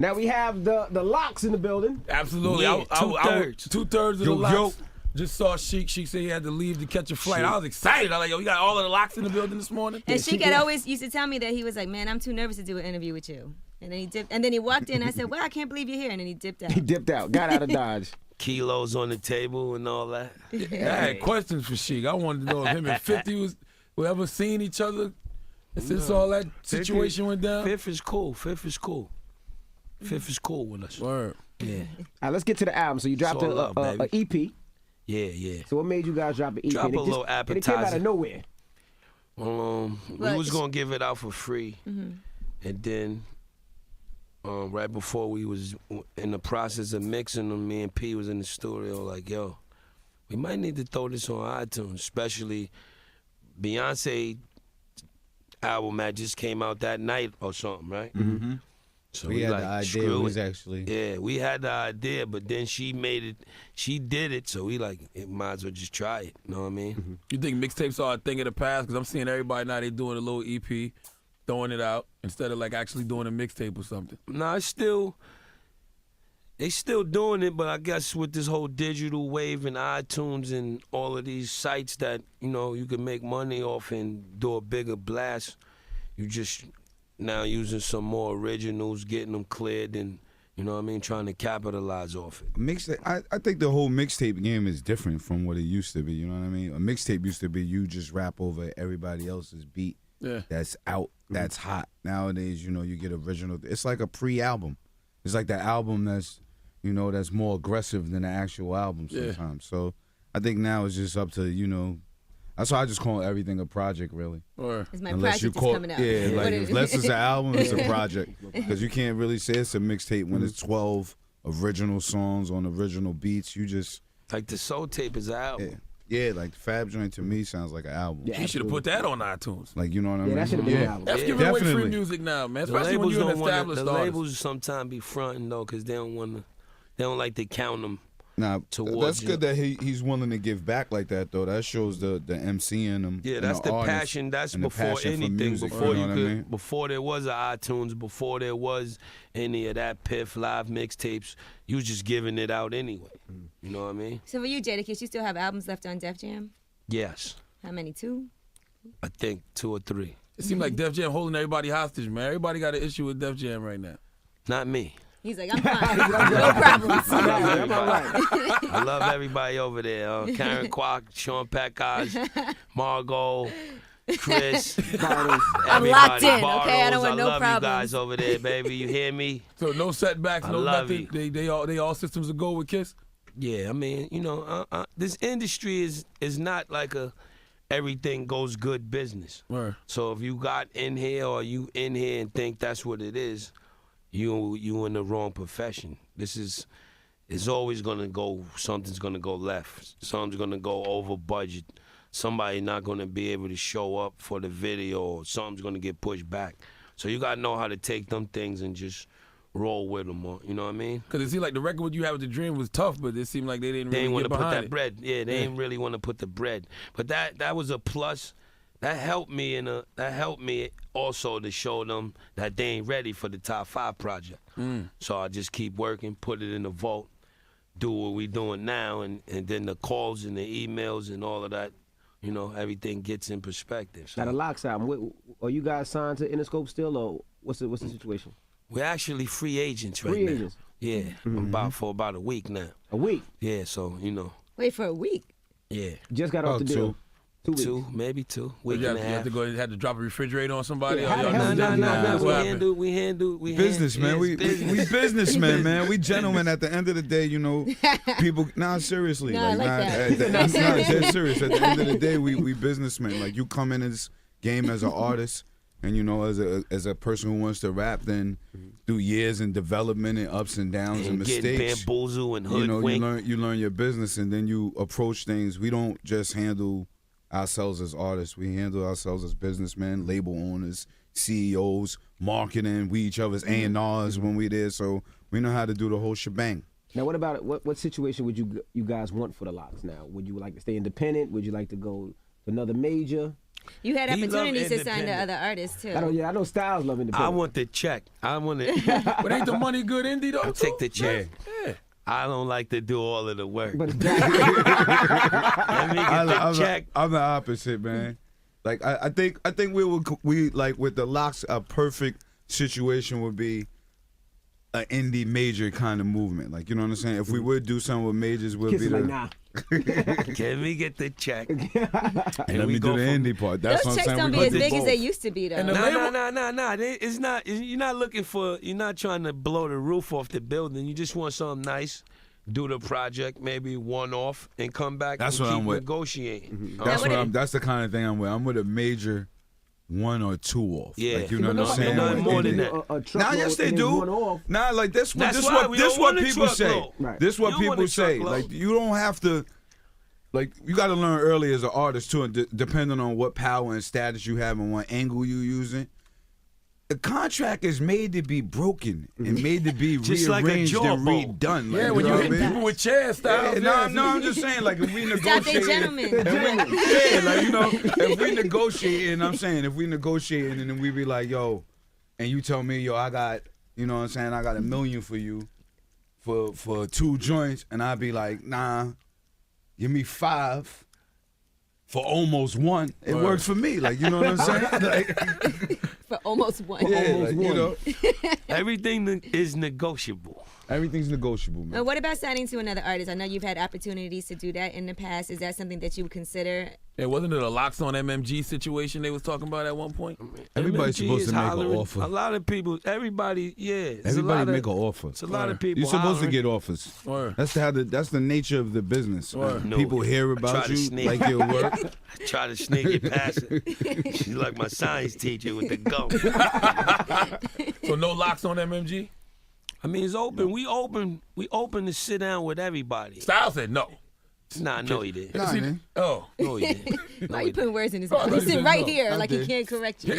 Now we have the locks in the building. Absolutely. Yeah, two-thirds of the locks. Just saw Sheik. Sheik said he had to leave to catch a flight. I was excited. I was like, yo, you got all of the locks in the building this morning? And Sheik had always used to tell me that he was like, man, I'm too nervous to do an interview with you. And then he dipped. And then he walked in. I said, well, I can't believe you're here. And then he dipped out. He dipped out. Got out of Dodge. Kilos on the table and all that. I had questions for Sheik. I wanted to know if him and 50 were ever seeing each other since all that situation went down. Fifth is cool. Fifth is cool with us. Word. Yeah. All right, let's get to the album. So you dropped an EP. Yeah. So what made you guys drop an EP? Drop a little appetizer. And it came out of nowhere. We was gonna give it out for free, and then right before we was in the process of mixing them, me and P was in the studio like, yo, we might need to throw this on iTunes, especially Beyonce album that just came out that night or something, right? Mm-hmm. So we had like, the idea. screw It was it. actually Yeah, we had the idea, but then she did it, so we like, it might as well just try it, you know what I mean? You think mixtapes are a thing of the past? Because I'm seeing everybody now, they doing a little EP, throwing it out, instead of like actually doing a mixtape or something. Nah, they still doing it, but I guess with this whole digital wave and iTunes and all of these sites that, you know, you can make money off and do a bigger blast, you just now using some more originals, getting them cleared, and, you know what I mean, trying to capitalize off it. mixtape. I think the whole mixtape game is different from what it used to be. You know what I mean? A mixtape used to be you just rap over everybody else's beat. Yeah. That's out. That's hot. Nowadays, you know, you get original. It's like a pre-album. It's like the album that's, you know, that's more aggressive than the actual album sometimes. So I think now it's just up to, you know, that's why I just call everything a project, really. It's my Unless project you call, coming out. yeah, like unless it's an album, it's a project. Because you can't really say it's a mixtape when it's 12 original songs on original beats. You just like the Soul Tape is an album. Yeah, like the Fab joint to me sounds like an album. He should have put that on iTunes. Like, you know what I mean? That should have been an album. That's giving away free music now, man. Especially when you're an established The artist. labels sometimes be fronting though, because they don't like to count them. Nah, towards that's good that he's willing to give back like that, though. That shows the MC in him. Yeah, that's the passion. That's before anything. Music, before you know what I mean? before there was an iTunes, before there was any of that Piff Live mixtapes, you was just giving it out anyway. You know what I mean? So for you, Jadakiss, you still have albums left on Def Jam? Yes. How many? 2? I think 2 or 3. It seems like Def Jam holding everybody hostage, man. Everybody got an issue with Def Jam right now. Not me. He's like, I'm fine. No problems. I love everybody over there. Karen Kwok, Sean Pekaj, Margot, Chris. I'm locked in, okay? I don't want no I love problems. you guys over there, baby. You hear me? So no setbacks, I no love nothing. They all systems are go with Kiss. Yeah, I mean, you know, this industry is not like a everything goes good business. Right. So if you got in here or you in here and think that's what it is, you in the wrong profession. It's always gonna go, something's gonna go left. Something's gonna go over budget. Somebody not gonna be able to show up for the video, or something's gonna get pushed back. So you gotta know how to take them things and just roll with them, you know what I mean? Because it seemed like the record what you had with The Dream was tough, but it seemed like they didn't They really ain't want get to put behind that it. bread. Yeah, they ain't really want to put the bread. But that was a plus. That helped me also to show them that they ain't ready for the Top 5 project. So I just keep working, put it in the vault, do what we doing now, and then the calls and the emails and all of that, you know, everything gets in perspective. So. Now the Locks album, are you guys signed to Interscope still, or what's the situation? We're actually free agents right now. Free agents? Yeah, for about a week now. A week? Yeah, so, you know. Wait, for a week? Yeah. Just got off the deal. 2 weeks. 2, maybe 2. Week You and a half. had to go. Had to drop a refrigerator on somebody. Yeah, No. We handle. Businessmen, we businessmen, man. We gentlemen. At the end of the day, you know, people. Nah, seriously, No, I like that. Nah, dead serious. At the end of the day, we businessmen. Like, you come in this game as an artist, and you know, as a person who wants to rap, then through years and development and ups and downs and get mistakes, bamboozle and you know, hoodwink. you learn your business, and then you approach things. We don't just handle ourselves as artists. We handle ourselves as businessmen, label owners, CEOs, marketing. We each other's A&Rs when we there, so we know how to do the whole shebang. Now, what about what situation would you guys want for the Locks now? Would you like to stay independent? Would you like to go to another major? You had He love opportunities to sign to independent. other artists too. I know Styles love independent. I want the check. I want it. But ain't the money good indie though? I'll take the check. Yeah. I don't like to do all of the work. But it's Let me get the check. I'm the opposite, man. Like I think we like with the Locks, a perfect situation would be an indie major kind of movement. Like, you know what I'm saying? If we would do something with majors, we'll Kiss be is the like, nah. Can we get the check? and let me do the indie part. That's Those what I'm checks saying. don't We be as do big as both. they used to be though. And the No. It's not. You're not looking for. You're not trying to blow the roof off the building. You just want something nice. Do the project, maybe one off, and come back That's and what keep I'm with. negotiating. That's the kind of thing I'm with. I'm with a major 1 or 2 off. Yeah. Like, you know what I'm Nobody saying? nothing Like, more than indie. that. Nah, yes they do. Nah, like this That's what why we don't want a people say. truckload. Right. This what You don't want people a say. truckload. Like, you don't have to. Like, you got to learn early as an artist too, and depending on what power and status you have and what angle you using. The contract is made to be broken and made to be Just like a rearranged and jawbone. redone. Like, Yeah, when know you what hit I mean? people with chairs, Styles. Yeah, no, I'm just saying, like, if we Stop they negotiate, gentlemen. yeah, like, you know, if we negotiating, I'm saying, if we negotiating and then we be like, yo, and you tell me, yo, I got, you know what I'm saying, I got $1 million for you for 2 joints, and I'd be like, nah, give me 5 for almost 1. It Right. works for me, like, you know what I'm saying? Like, For almost one. yeah, Almost like, you one. know, Everything is negotiable. everything's negotiable, man. What about signing to another artist? I know you've had opportunities to do that in the past. Is that something that you would consider? Yeah, wasn't it a Locks on MMG situation they was talking about at one point? Everybody's MMG supposed is to make an hollering. offer. A lot of people, everybody, yeah. it's a Everybody lot of- make an offer. It's a lot of people. You're supposed hollering. to get offers. Word. That's the nature of the business. Word. No, People hear I try about to you, sneak. like your work. I try to sneak it past her. She's like my science teacher with the gum. So no Locks on MMG? I mean, it's open. We open to sit down with everybody. Styles said no. Nah, no, he didn't. Nah, See- man. oh. No, he didn't. Why you putting words in his Oh, I mouth? thought He's you sitting said right no. here I like he did. can't correct you.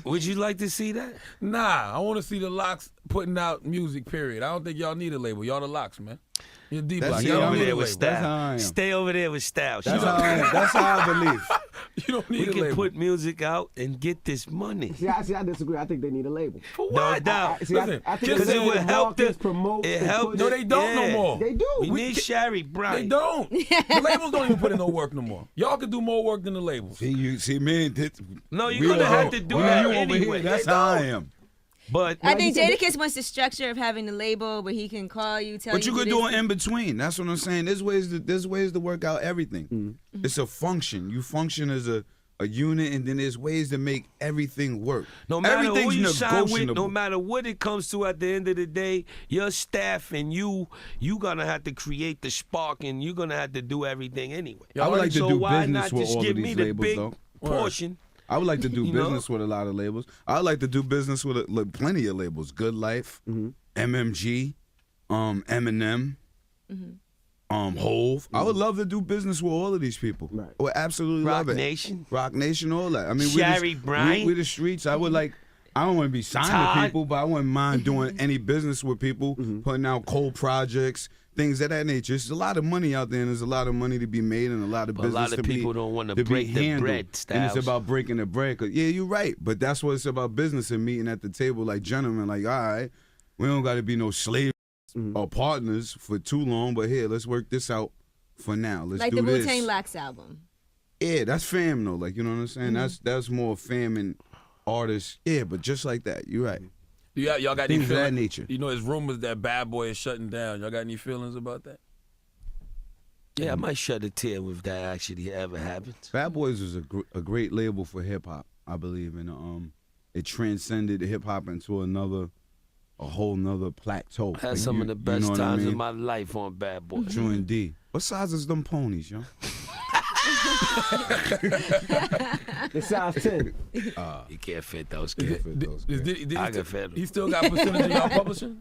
Would you like to see that? Nah, I want to see the Locks putting out music, period. I don't think y'all need a label. Y'all the Locks, man. You're D That's Block. Stay Yeah, Y'all I'm over don't need there a with label. That's how I style. am. Stay over there with style. That's how I believe. You don't We need a can label. put music out and get this money. See, I disagree. I think they need a label. For what? No, See, I Listen, think because they it need would to help market, the. promote, It and helped. push. No, they don't no more. They do. We need Sherry They Bright. don't. The labels don't even put in no work no more. Y'all can do more work than the labels. See, man. No, we you're gonna over- have to do we that over here. anyway. That's They how I don't. am. But I think you said- Jadakiss wants the structure of having the label where he can call you, tell But you. you could this, do it in between. That's what I'm saying. There's ways to work out everything. Mm-hmm. It's a function. You function as a unit, and then there's ways to make everything work. no matter who Everything's you sign with, negotiable. no matter what it comes to at the end of the day, your staff and you gonna have to create the spark, and you're gonna have to do everything anyway. I would like to so do why business not with just all give of me these the labels, big though. portion? I would like to do You know? business with a lot of labels. I would like to do business with like, plenty of labels. Good Life, MMG, Eminem, Hove. I would love to do business with all of these people. Right. I would absolutely Rock love it. Nation. Rock Nation, all that. I mean, Sherry Bryant. we the streets. I would like. I don't want to be signed Todd. to people, but I wouldn't mind doing any business with people, putting out cold projects, things of that nature. There's a lot of money out there, and there's a lot of money to be made, and a lot of But a business lot of to be people don't wanna to be break the handled. bread, And it's Styles. about breaking the bread. 'Cause, yeah, you're right, but that's what it's about: business and meeting at the table like gentlemen. Like, all right, we don't got to be no slaves or partners for too long, but here, let's work this out for now. Let's like do the this. Wu-Tang Locks album. Yeah, that's fam though. Like, you know what I'm saying? That's more fam and artists. Yeah, but just like that, you're right. Y'all got any Things of that feelings? nature. You know, there's rumors that Bad Boy is shutting down. Y'all got any feelings about that? Yeah, I might shed a tear if that actually ever happens. Bad Boys was a great label for hip hop, I believe, and it transcended hip hop into a whole nother plateau. I had Like, some you- of the you best know what I times mean? of my life on Bad Boy. True indeed. What size is them ponies, yo? The size 10. You can't fit those Is kids. it- those did he I still- can fit 'em. he still got percentage of y'all publishing?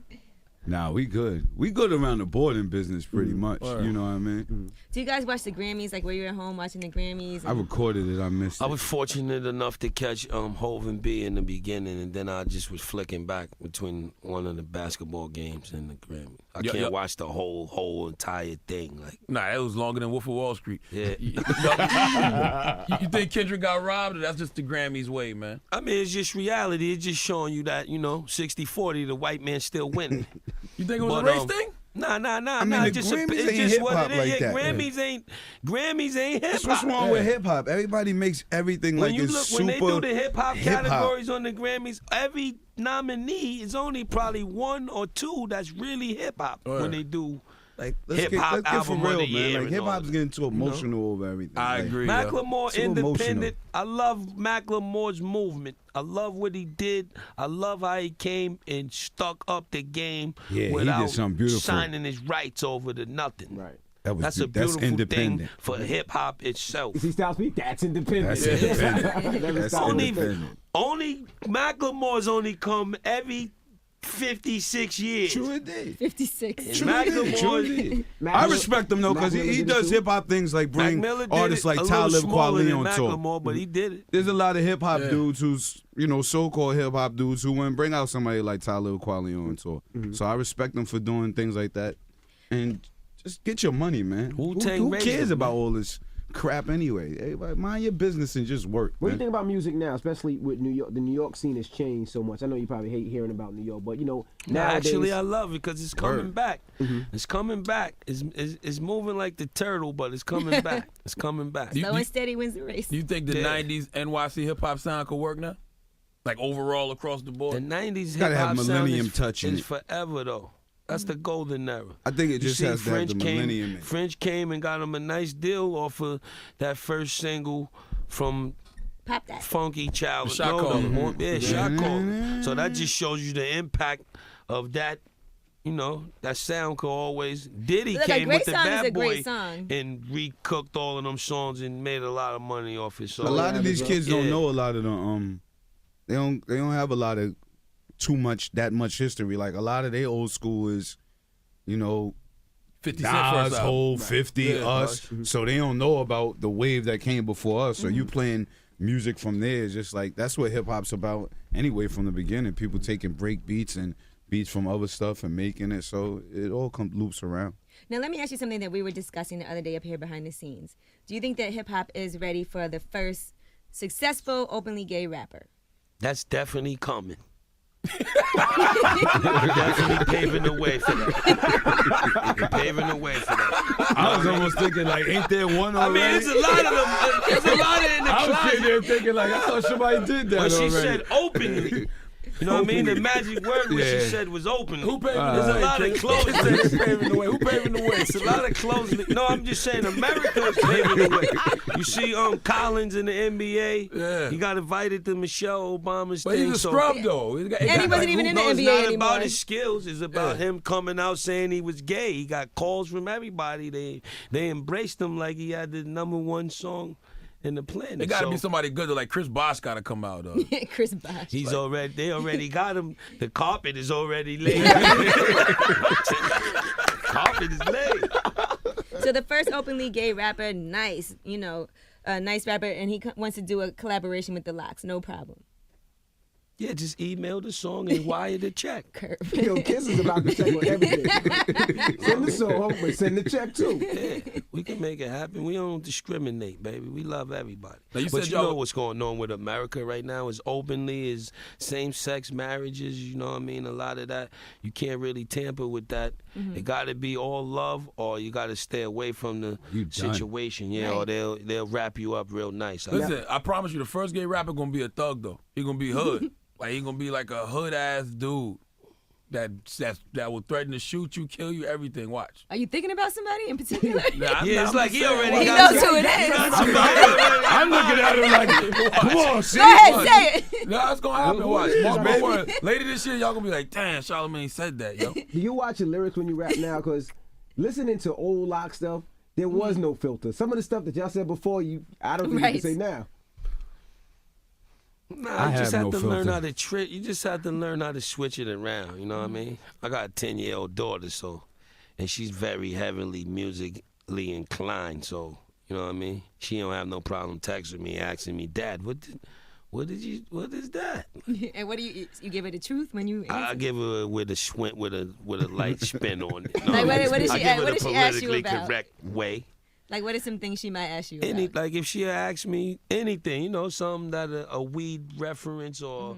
Nah, we good. We good around the board in business pretty much. You know what I mean? Do you guys watch the Grammys? Like, were you at home watching the Grammys? I recorded it. I missed it. I was fortunate enough to catch Hov and B in the beginning, and then I just was flicking back between one of the basketball games and the Grammy. I can't watch the whole entire thing. Like, nah, that was longer than Wolf of Wall Street. Yeah. You think Kendrick got robbed, or that's just the Grammys way, man? I mean, it's just reality. It's just showing you that, 60-40, the white man's still winning. You think it was a race thing? Nah. I mean, the Just Grammys it's ain't just what hip-hop it is. like that. Grammys ain't hip That's hop. what's wrong with hip hop. Everybody makes everything When like you it's look, super when they do the hip hop hip-hop. categories on the Grammys, every nominee is only probably one or two that's really hip hop when they do. Like, Hip hop let's get for album real, of the man. year Like and hip all hop's that. getting too emotional over everything. I Like, agree. Macklemore Too independent. I love Macklemore's movement. I love what he did. I love how he came and stuck up the game Yeah, he without did something beautiful. signing his rights over to nothing. Right. That's a beautiful thing independent. for hip hop itself. You see Styles P? That's independent. That's independent. Never That's stopped independent. Only Macklemore's only come every 56 years. True it did. 56. True it did. True it did. I respect him though, because Mac Miller he did it does too. hip hop things like Mac bring Miller did artists it like a little Talib smaller Kweli than on tour. Macklemore, but he did it. There's a lot of hip hop dudes who's, so-called hip hop dudes who wouldn't bring out somebody like Talib Kweli on tour. So I respect them for doing things like that. And just get your money, man. Wu-Tang Who raised cares them, about man. all this crap anyway? Everybody mind your business and just work. What do you man. think about music now, especially with New York? The New York scene has changed so much. I know you probably hate hearing about New York, but nowadays, Actually, I love it because it's coming Word. back. It's coming back. It's moving like the turtle, but it's coming back. It's coming back. Slow and steady wins the race. Do you think the Yeah. 90s NYC hip hop sound could work now? Like overall across the The board? 90s Gotta hip have hop sound millennium is, touch in is it. forever though. That's the golden era. I think it You just see, has to have the millennium in it. French came and got him a nice deal off of that first single from Pop that. Funky Child. The Shot Caller. Yeah, Shot Caller. So that just shows you the impact of that. That sound could always. Diddy Look, a came great with the song is Bad a great Boy song. and recooked all of them songs and made a lot of money off it. So A lot of these kids don't Yeah. know a lot of the they don't have a lot of that much history. Like a lot of their old school is, 50 Cent first Nas, album. Hov, 50, Yeah, us. So they don't know about the wave that came before us. So you playing music from there is just like that's what hip hop's about anyway from the beginning. People taking break beats and beats from other stuff and making it. So it all loops around. Now, let me ask you something that we were discussing the other day up here behind the scenes. Do you think that hip hop is ready for the first successful openly gay rapper? That's definitely coming. We're definitely paving the way for that. We're paving the way for that. I was almost thinking like, ain't there one I already? mean, there's a lot of them. There's a lot of in the I was sitting closet. there thinking like, I thought somebody did that But she already. said openly. You know what I mean? The magic word what she said was openly. Who paving There's the a way? lot of Kid? closing. Who paving the way? Who paving the way? It's a lot of closing. No, I'm just saying America is paving the way. You see Collins in the NBA. Yeah. He got invited to Michelle Obama's But thing. he's a so scrub, though. And he wasn't even in the No, it's NBA not anymore. about his skills. It's about him coming out saying he was gay. He got calls from everybody. They embraced him like he had the #1 song in the planet. It got to So be somebody good. Like Chris Bosh got to come out, though. Chris Bosh. they already got him. The carpet is already laid. Carpet is laid. So the first openly gay rapper, nice, nice rapper, and he wants to do a collaboration with the Lox. No problem. Yeah, just email the song and wire the check. Curve. Yo, Kiss is about to check on everything. Send the song, but send the check too. Yeah, we can make it happen. We don't discriminate, baby. We love everybody. Now, you But said you y'all- know what's going on with America right now is openly is same-sex marriages. You know what I mean? A lot of that, you can't really tamper with that. It got to be all love, or you got to stay away from the You done. situation. Yeah, or they'll wrap you up real nice. Listen, I promise you, the first gay rapper going to be a thug, though. He going to be hood. Like, he going to be like a hood-ass dude that will threaten to shoot you, kill you, everything. Watch. Are you thinking about somebody in particular? Yeah, it's like he already He got knows who it is. I'm looking at him like, come on, see? Go ahead, say it. No, it's going to happen. Watch. Mark my word. Later this year, y'all going to be like, damn, Charlamagne said that, yo. Do you watch the lyrics when you rap now? Because listening to old Lock stuff, there was no filter. Some of the stuff that y'all said before, I don't think you Right. can say now. Nah, I you just have have no to learn filter. how to trick. You just have to learn how to switch it around. You know what I mean? I got a 10-year-old daughter, and she's very heavily musically inclined. So you know what I mean? She don't have no problem texting me, asking me, Dad, what is that? And what do you give her the truth when you? I Answer? give her with a light spin on it. No, Like, what did I she- give her what the did she ask you politically about? correct way. Like, what are some things she might ask you about? Like if she asks me anything, something that a weed reference or,